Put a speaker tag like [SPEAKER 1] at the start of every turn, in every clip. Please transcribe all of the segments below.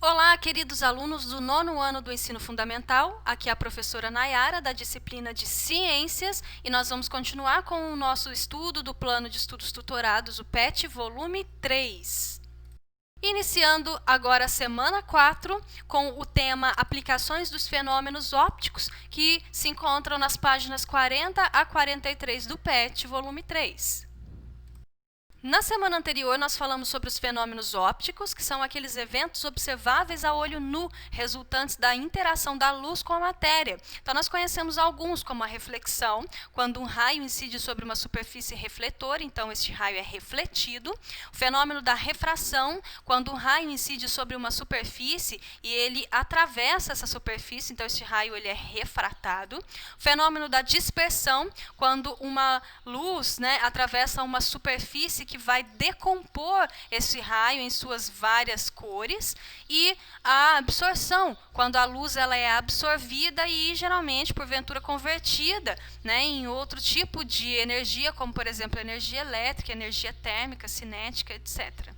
[SPEAKER 1] Olá, queridos alunos do 9º ano do Ensino Fundamental. Aqui é a professora Nayara, da disciplina de Ciências, e nós vamos continuar com o nosso estudo do Plano de Estudos Tutorados, o PET, volume 3. Iniciando agora a semana 4, com o tema Aplicações dos Fenômenos Ópticos, que se encontram nas páginas 40 a 43 do PET, volume 3. Na semana anterior, nós falamos sobre os fenômenos ópticos, que são aqueles eventos observáveis a olho nu, resultantes da interação da luz com a matéria. Então, nós conhecemos alguns, como a reflexão, quando um raio incide sobre uma superfície refletora, então este raio é refletido. O fenômeno da refração, quando um raio incide sobre uma superfície e ele atravessa essa superfície, então este raio ele é refratado. O fenômeno da dispersão, quando uma luz, atravessa uma superfície que vai decompor esse raio em suas várias cores, e a absorção, quando a luz ela é absorvida e geralmente, porventura, convertida em outro tipo de energia, como, por exemplo, energia elétrica, energia térmica, cinética, etc.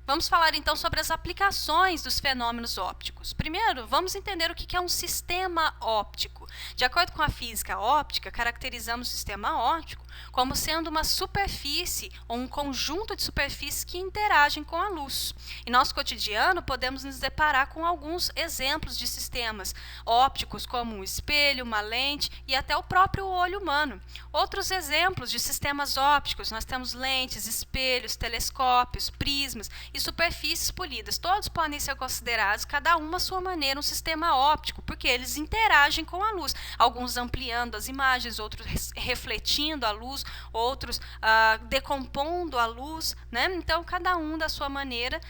[SPEAKER 1] Vamos falar então sobre as aplicações dos fenômenos ópticos. Primeiro, vamos entender o que é um sistema óptico. De acordo com a física óptica, caracterizamos o sistema óptico como sendo uma superfície ou um conjunto de superfícies que interagem com a luz. Em nosso cotidiano, podemos nos deparar com alguns exemplos de sistemas ópticos, como um espelho, uma lente e até o próprio olho humano. Outros exemplos de sistemas ópticos, nós temos lentes, espelhos, telescópios, prismas e superfícies polidas. Todos podem ser considerados, cada uma à sua maneira, um sistema óptico, porque eles interagem com a luz. Alguns ampliando as imagens, outros refletindo a luz, outros decompondo a luz, Então, cada um da sua maneira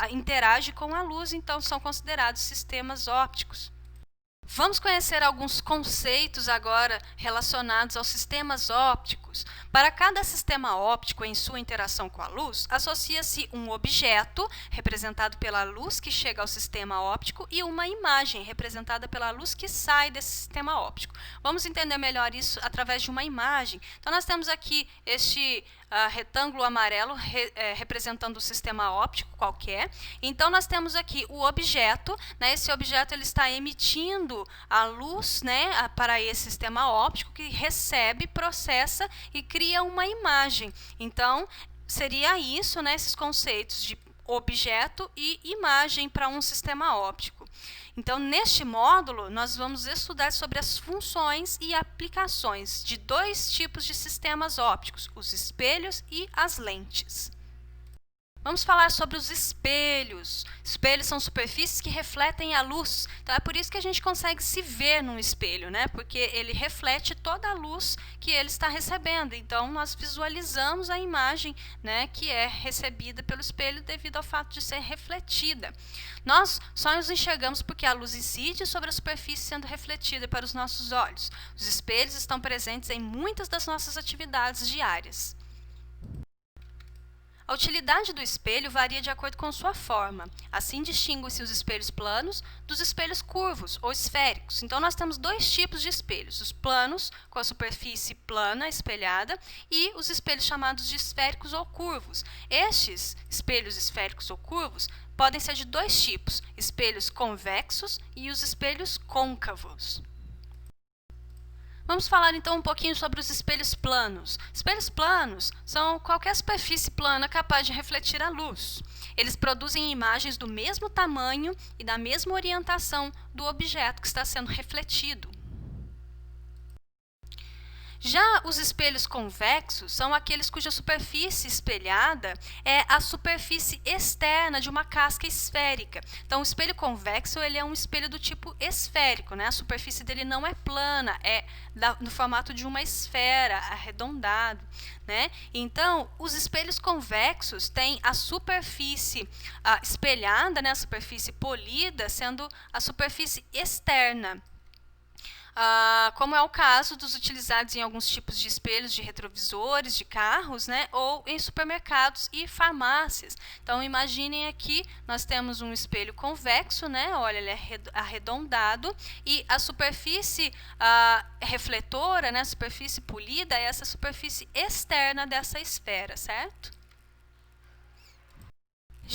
[SPEAKER 1] interage com a luz, então são considerados sistemas ópticos. Vamos conhecer alguns conceitos agora relacionados aos sistemas ópticos. Para cada sistema óptico em sua interação com a luz, associa-se um objeto, representado pela luz que chega ao sistema óptico, e uma imagem, representada pela luz que sai desse sistema óptico. Vamos entender melhor isso através de uma imagem. Então, nós temos aqui este retângulo amarelo representando o sistema óptico qualquer. Então, nós temos aqui o objeto, esse objeto ele está emitindo a luz para esse sistema óptico, que recebe, processa e cria uma imagem. Então, seria isso, esses conceitos de objeto e imagem para um sistema óptico. Então, neste módulo, nós vamos estudar sobre as funções e aplicações de dois tipos de sistemas ópticos, os espelhos e as lentes. Vamos falar sobre os espelhos. Espelhos são superfícies que refletem a luz. Então, é por isso que a gente consegue se ver num espelho, Porque ele reflete toda a luz que ele está recebendo. Então, nós visualizamos a imagem, que é recebida pelo espelho devido ao fato de ser refletida. Nós só nos enxergamos porque a luz incide sobre a superfície sendo refletida para os nossos olhos. Os espelhos estão presentes em muitas das nossas atividades diárias. A utilidade do espelho varia de acordo com sua forma. Assim, distinguem-se os espelhos planos dos espelhos curvos ou esféricos. Então, nós temos dois tipos de espelhos: os planos, com a superfície plana, espelhada, e os espelhos chamados de esféricos ou curvos. Estes espelhos esféricos ou curvos podem ser de dois tipos: espelhos convexos e os espelhos côncavos. Vamos falar então um pouquinho sobre os espelhos planos. Espelhos planos são qualquer superfície plana capaz de refletir a luz. Eles produzem imagens do mesmo tamanho e da mesma orientação do objeto que está sendo refletido. Já os espelhos convexos são aqueles cuja superfície espelhada é a superfície externa de uma casca esférica. Então, o espelho convexo ele é um espelho do tipo esférico, A superfície dele não é plana, é no formato de uma esfera, arredondado, Então, os espelhos convexos têm a superfície espelhada, a superfície polida, sendo a superfície externa. Como é o caso dos utilizados em alguns tipos de espelhos de retrovisores de carros, ou em supermercados e farmácias. Então, imaginem aqui, nós temos um espelho convexo, Olha, ele é arredondado, e a superfície refletora, a superfície polida, é essa superfície externa dessa esfera, certo?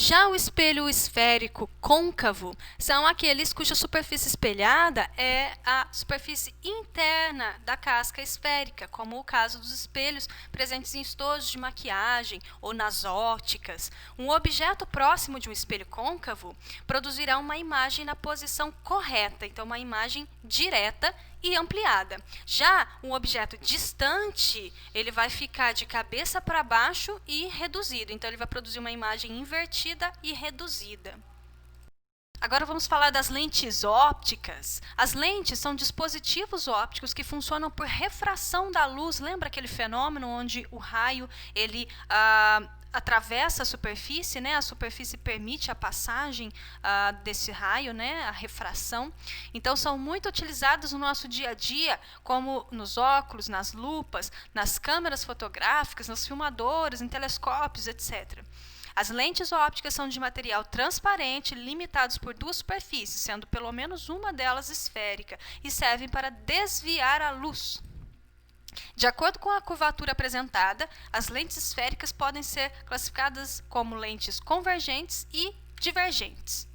[SPEAKER 1] Já o espelho esférico côncavo são aqueles cuja superfície espelhada é a superfície interna da casca esférica, como o caso dos espelhos presentes em estojos de maquiagem ou nas óticas. Um objeto próximo de um espelho côncavo produzirá uma imagem na posição correta, então uma imagem direta e ampliada. Já um objeto distante, ele vai ficar de cabeça para baixo e reduzido. Então, ele vai produzir uma imagem invertida e reduzida. Agora vamos falar das lentes ópticas. As lentes são dispositivos ópticos que funcionam por refração da luz. Lembra aquele fenômeno onde o raio ele atravessa a superfície, né? A superfície permite a passagem desse raio, né? A refração. Então, são muito utilizadas no nosso dia a dia, como nos óculos, nas lupas, nas câmeras fotográficas, nos filmadores, em telescópios, etc. As lentes ópticas são de material transparente, limitados por duas superfícies, sendo pelo menos uma delas esférica, e servem para desviar a luz. De acordo com a curvatura apresentada, as lentes esféricas podem ser classificadas como lentes convergentes e divergentes.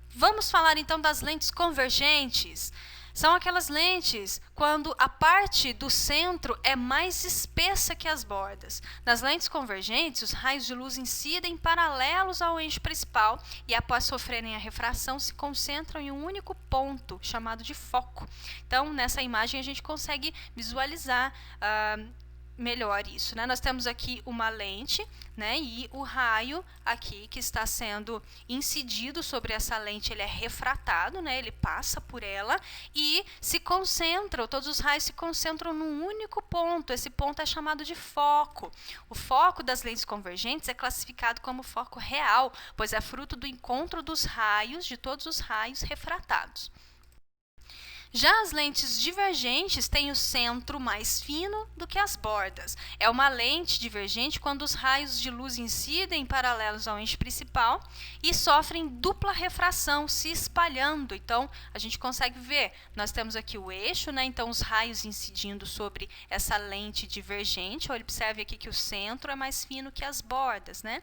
[SPEAKER 1] Vamos falar então das lentes convergentes. São aquelas lentes quando a parte do centro é mais espessa que as bordas. Nas lentes convergentes, os raios de luz incidem paralelos ao eixo principal e, após sofrerem a refração, se concentram em um único ponto, chamado de foco. Então, nessa imagem, a gente consegue visualizar melhor isso, né? Nós temos aqui uma lente, né? E o raio aqui que está sendo incidido sobre essa lente, ele é refratado, né? Ele passa por ela e se concentra, todos os raios se concentram num único ponto. Esse ponto é chamado de foco. O foco das lentes convergentes é classificado como foco real, pois é fruto do encontro dos raios, de todos os raios refratados. Já as lentes divergentes têm o centro mais fino do que as bordas. É uma lente divergente quando os raios de luz incidem paralelos ao eixo principal e sofrem dupla refração, se espalhando. Então, a gente consegue ver, nós temos aqui o eixo, né? Então, os raios incidindo sobre essa lente divergente. Observe aqui que o centro é mais fino que as bordas, né?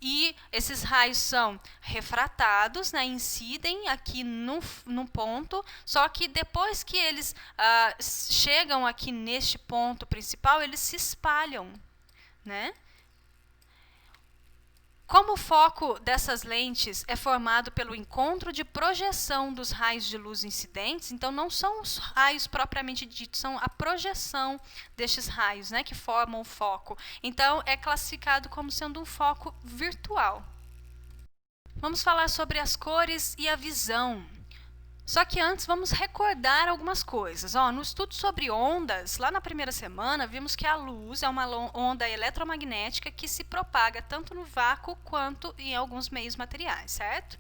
[SPEAKER 1] E esses raios são refratados, né, incidem aqui no ponto, só que depois que eles chegam aqui neste ponto principal, eles se espalham, né? Como o foco dessas lentes é formado pelo encontro de projeção dos raios de luz incidentes, então não são os raios propriamente ditos, são a projeção destes raios, né, que formam o foco. Então, é classificado como sendo um foco virtual. Vamos falar sobre as cores e a visão. Só que antes vamos recordar algumas coisas. No estudo sobre ondas, lá na primeira semana, vimos que a luz é uma onda eletromagnética que se propaga tanto no vácuo quanto em alguns meios materiais, certo?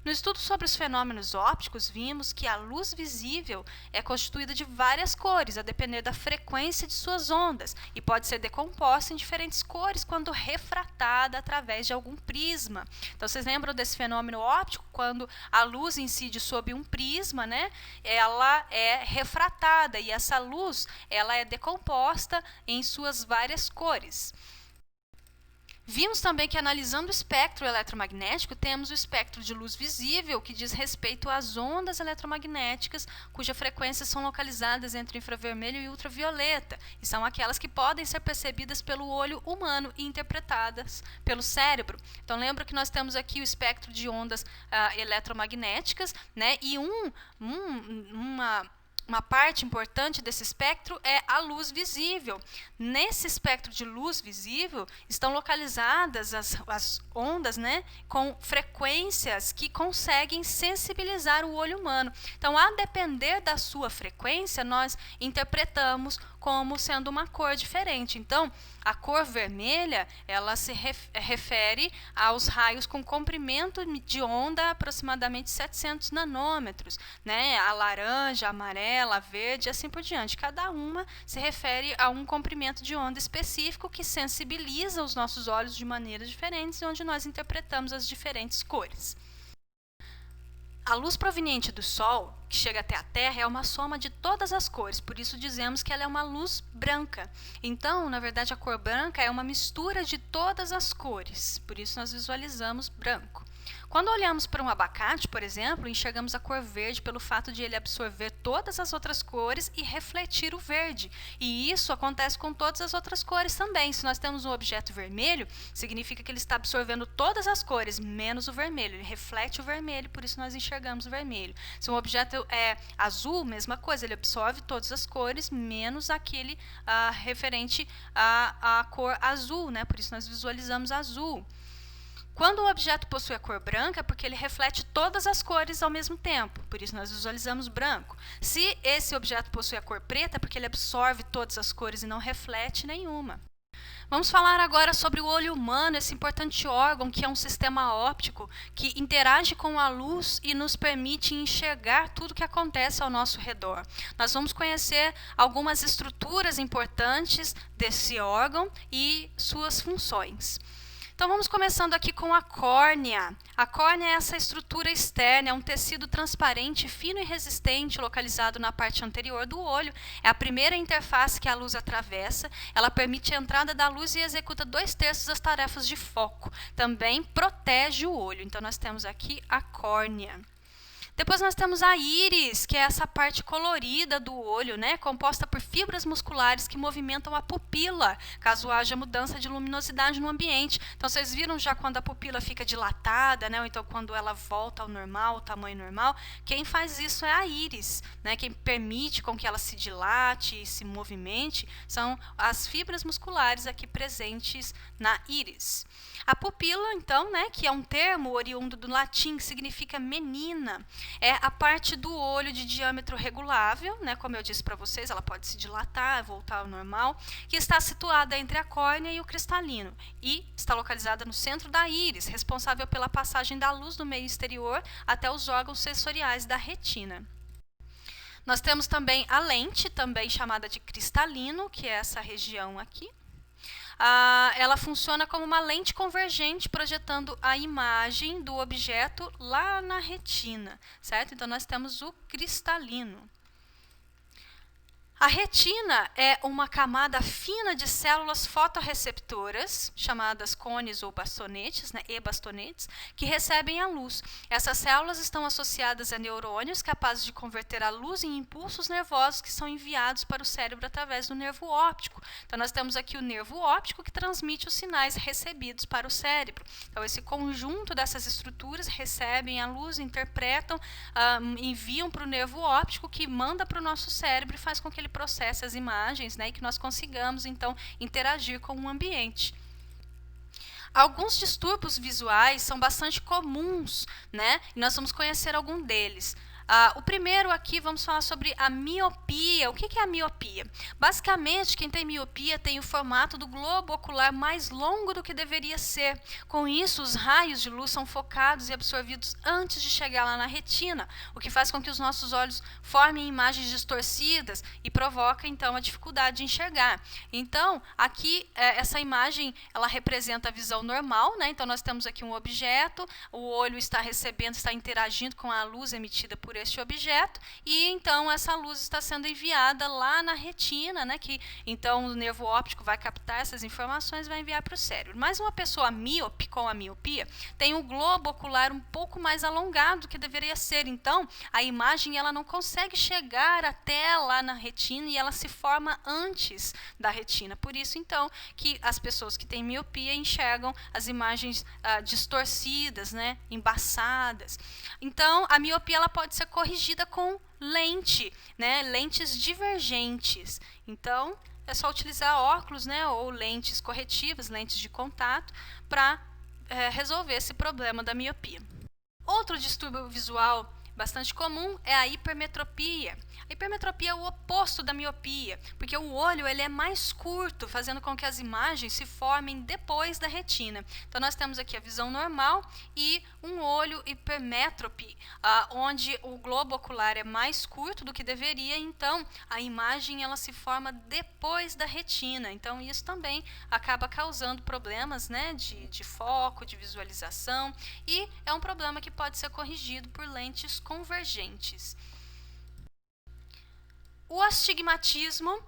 [SPEAKER 1] No estudo sobre os fenômenos ópticos, vimos que a luz visível é constituída de várias cores, a depender da frequência de suas ondas, e pode ser decomposta em diferentes cores quando refratada através de algum prisma. Então, vocês lembram desse fenômeno óptico? Quando a luz incide sobre um prisma, né, ela é refratada, e essa luz ela é decomposta em suas várias cores. Vimos também que, analisando o espectro eletromagnético, temos o espectro de luz visível, que diz respeito às ondas eletromagnéticas, cujas frequências são localizadas entre o infravermelho e o ultravioleta, e são aquelas que podem ser percebidas pelo olho humano e interpretadas pelo cérebro. Então, lembra que nós temos aqui o espectro de ondas eletromagnéticas, né? E uma parte importante desse espectro é a luz visível. Nesse espectro de luz visível estão localizadas as ondas, né, com frequências que conseguem sensibilizar o olho humano. Então, a depender da sua frequência, nós interpretamos como sendo uma cor diferente. Então, a cor vermelha, ela se refere aos raios com comprimento de onda aproximadamente 700 nanômetros, né? A laranja, a amarela, a verde, assim por diante. Cada uma se refere a um comprimento de onda específico que sensibiliza os nossos olhos de maneiras diferentes, onde nós interpretamos as diferentes cores. A luz proveniente do Sol, que chega até a Terra, é uma soma de todas as cores, por isso dizemos que ela é uma luz branca. Então, na verdade, a cor branca é uma mistura de todas as cores, por isso nós visualizamos branco. Quando olhamos para um abacate, por exemplo, enxergamos a cor verde pelo fato de ele absorver todas as outras cores e refletir o verde. E isso acontece com todas as outras cores também. Se nós temos um objeto vermelho, significa que ele está absorvendo todas as cores, menos o vermelho. Ele reflete o vermelho, por isso nós enxergamos o vermelho. Se um objeto é azul, mesma coisa, ele absorve todas as cores, menos aquele referente à cor azul, né? Por isso nós visualizamos azul. Quando o objeto possui a cor branca, é porque ele reflete todas as cores ao mesmo tempo, por isso nós visualizamos branco. Se esse objeto possui a cor preta, é porque ele absorve todas as cores e não reflete nenhuma. Vamos falar agora sobre o olho humano, esse importante órgão que é um sistema óptico que interage com a luz e nos permite enxergar tudo o que acontece ao nosso redor. Nós vamos conhecer algumas estruturas importantes desse órgão e suas funções. Então vamos começando aqui com a córnea. A córnea é essa estrutura externa, é um tecido transparente, fino e resistente, localizado na parte anterior do olho. É a primeira interface que a luz atravessa. Ela permite a entrada da luz e executa 2/3 das tarefas de foco. Também protege o olho. Então nós temos aqui a córnea. Depois nós temos a íris, que é essa parte colorida do olho, né, composta por fibras musculares que movimentam a pupila, caso haja mudança de luminosidade no ambiente. Então vocês viram já quando a pupila fica dilatada, né, ou então quando ela volta ao normal, ao tamanho normal, quem faz isso é a íris, né, quem permite com que ela se dilate e se movimente são as fibras musculares aqui presentes na íris. A pupila, então, né, que é um termo oriundo do latim, que significa menina, é a parte do olho de diâmetro regulável, né, como eu disse para vocês, ela pode se dilatar, voltar ao normal, que está situada entre a córnea e o cristalino, e está localizada no centro da íris, responsável pela passagem da luz do meio exterior até os órgãos sensoriais da retina. Nós temos também a lente, também chamada de cristalino, que é essa região aqui. Ela funciona como uma lente convergente, projetando a imagem do objeto lá na retina, certo? Então, nós temos o cristalino. A retina é uma camada fina de células fotorreceptoras, chamadas cones ou bastonetes, né, e bastonetes, que recebem a luz. Essas células estão associadas a neurônios capazes de converter a luz em impulsos nervosos que são enviados para o cérebro através do nervo óptico. Então, nós temos aqui o nervo óptico que transmite os sinais recebidos para o cérebro. Então, esse conjunto dessas estruturas recebem a luz, interpretam, enviam para o nervo óptico que manda para o nosso cérebro e faz com que ele processe as imagens, né, e que nós consigamos, então, interagir com o ambiente. Alguns distúrbios visuais são bastante comuns, né, e nós vamos conhecer algum deles. O primeiro aqui, vamos falar sobre a miopia. O que é a miopia? Basicamente, quem tem miopia tem o formato do globo ocular mais longo do que deveria ser. Com isso, os raios de luz são focados e absorvidos antes de chegar lá na retina, o que faz com que os nossos olhos formem imagens distorcidas e provoca, então, a dificuldade de enxergar. Então, aqui, essa imagem, ela representa a visão normal, né? Então, nós temos aqui um objeto, o olho está recebendo, está interagindo com a luz emitida por este objeto, e então essa luz está sendo enviada lá na retina, né, que então o nervo óptico vai captar essas informações e vai enviar para o cérebro. Mas uma pessoa míope, com a miopia, tem o globo ocular um pouco mais alongado do que deveria ser, então a imagem ela não consegue chegar até lá na retina e ela se forma antes da retina. Por isso, então, que as pessoas que têm miopia enxergam as imagens distorcidas, né, embaçadas. Então, a miopia ela pode ser corrigida com lente, né, lentes divergentes. Então, é só utilizar óculos, né, ou lentes corretivas, lentes de contato, para resolver esse problema da miopia. Outro distúrbio visual bastante comum é a hipermetropia. A hipermetropia é o oposto da miopia, porque o olho ele é mais curto, fazendo com que as imagens se formem depois da retina. Então nós temos aqui a visão normal e um olho hipermétrope, onde o globo ocular é mais curto do que deveria, então a imagem ela se forma depois da retina. Então isso também acaba causando problemas, né, de foco, de visualização, e é um problema que pode ser corrigido por lentes convergentes. O astigmatismo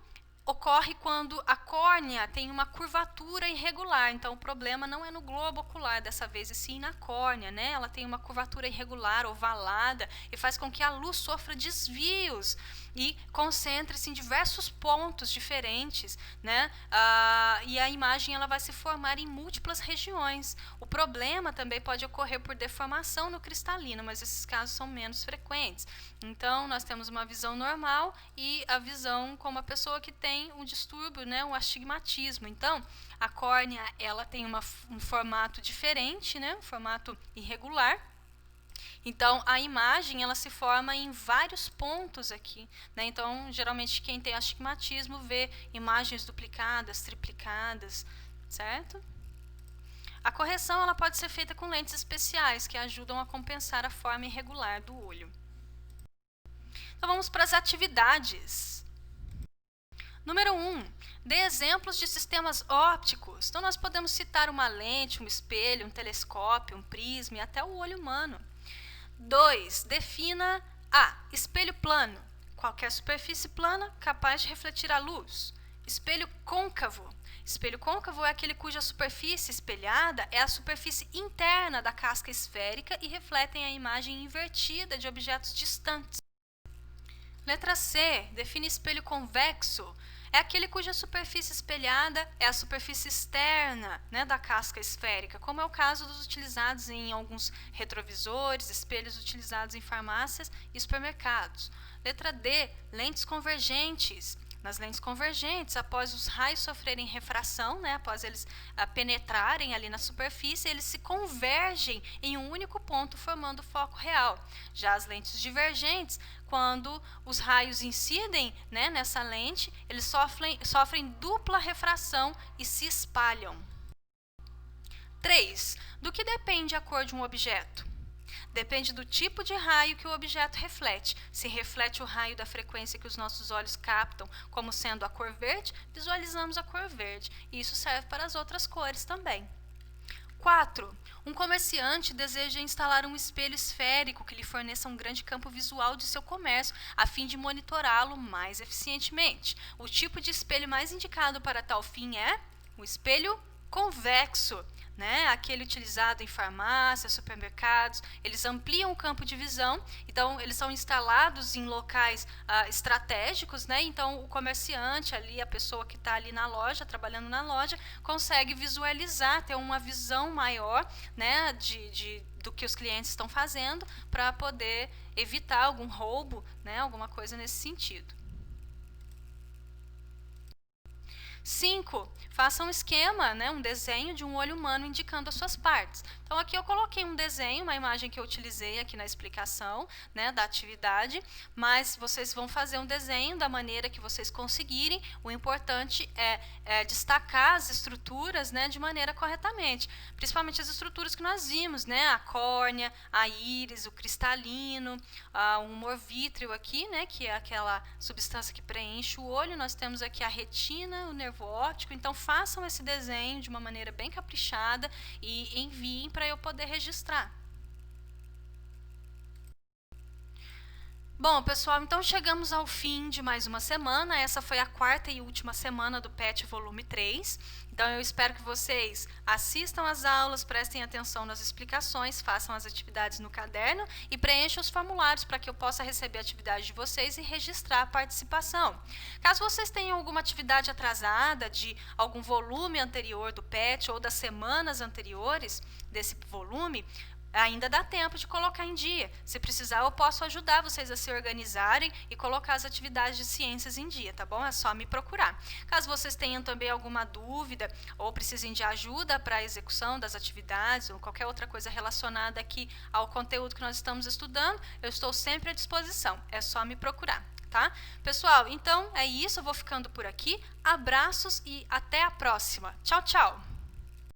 [SPEAKER 1] ocorre quando a córnea tem uma curvatura irregular. Então, o problema não é no globo ocular dessa vez, e sim na córnea, né? Ela tem uma curvatura irregular, ovalada, e faz com que a luz sofra desvios e concentre-se em diversos pontos diferentes, né? E a imagem ela vai se formar em múltiplas regiões. O problema também pode ocorrer por deformação no cristalino, mas esses casos são menos frequentes. Então, nós temos uma visão normal e a visão como uma pessoa que tem um distúrbio, né, um astigmatismo. Então, a córnea ela tem um formato diferente, né, um formato irregular. Então, a imagem ela se forma em vários pontos aqui, né? Então, geralmente quem tem astigmatismo vê imagens duplicadas, triplicadas, certo? A correção ela pode ser feita com lentes especiais que ajudam a compensar a forma irregular do olho. Então, vamos para as atividades. Número 1. Dê exemplos de sistemas ópticos. Então, nós podemos citar uma lente, um espelho, um telescópio, um prisma e até o olho humano. 2. Defina A. Espelho plano. Qualquer superfície plana capaz de refletir a luz. Espelho côncavo. Espelho côncavo é aquele cuja superfície espelhada é a superfície interna da casca esférica e refletem a imagem invertida de objetos distantes. Letra C. Define espelho convexo. É aquele cuja superfície espelhada é a superfície externa, né, da casca esférica, como é o caso dos utilizados em alguns retrovisores, espelhos utilizados em farmácias e supermercados. Letra D. Lentes convergentes. Nas lentes convergentes, após os raios sofrerem refração, né, após eles penetrarem ali na superfície, eles se convergem em um único ponto, formando o foco real. Já as lentes divergentes, quando os raios incidem, né, nessa lente, eles sofrem dupla refração e se espalham. 3. Do que depende a cor de um objeto? Depende do tipo de raio que o objeto reflete. Se reflete o raio da frequência que os nossos olhos captam, como sendo a cor verde, visualizamos a cor verde. E isso serve para as outras cores também. 4. Um comerciante deseja instalar um espelho esférico que lhe forneça um grande campo visual de seu comércio, a fim de monitorá-lo mais eficientemente. O tipo de espelho mais indicado para tal fim é o espelho convexo, né? Aquele utilizado em farmácias, supermercados. Eles ampliam o campo de visão, então eles são instalados em locais estratégicos, né? Então o comerciante ali, a pessoa que está ali na loja, trabalhando na loja, consegue visualizar, ter uma visão maior, né, do que os clientes estão fazendo, para poder evitar algum roubo, né, alguma coisa nesse sentido. 5. Faça um esquema, né, um desenho de um olho humano indicando as suas partes. Então, aqui eu coloquei um desenho, uma imagem que eu utilizei aqui na explicação, né, da atividade, mas vocês vão fazer um desenho da maneira que vocês conseguirem. O importante é destacar as estruturas, né, de maneira corretamente, principalmente as estruturas que nós vimos, né, a córnea, a íris, o cristalino, o humor vítreo aqui, né, que é aquela substância que preenche o olho. Nós temos aqui a retina, o nervo óptico. Então façam esse desenho de uma maneira bem caprichada e enviem para eu poder registrar. Bom, pessoal, então chegamos ao fim de mais uma semana. Essa foi a quarta e última semana do PET volume 3. Então eu espero que vocês assistam às aulas, prestem atenção nas explicações, façam as atividades no caderno e preencham os formulários para que eu possa receber a atividade de vocês e registrar a participação. Caso vocês tenham alguma atividade atrasada de algum volume anterior do PET ou das semanas anteriores desse volume, ainda dá tempo de colocar em dia. Se precisar, eu posso ajudar vocês a se organizarem e colocar as atividades de ciências em dia, tá bom? É só me procurar. Caso vocês tenham também alguma dúvida ou precisem de ajuda para a execução das atividades ou qualquer outra coisa relacionada aqui ao conteúdo que nós estamos estudando, eu estou sempre à disposição. É só me procurar. tá? Pessoal, então é isso, eu vou ficando por aqui. Abraços e até a próxima. Tchau, tchau!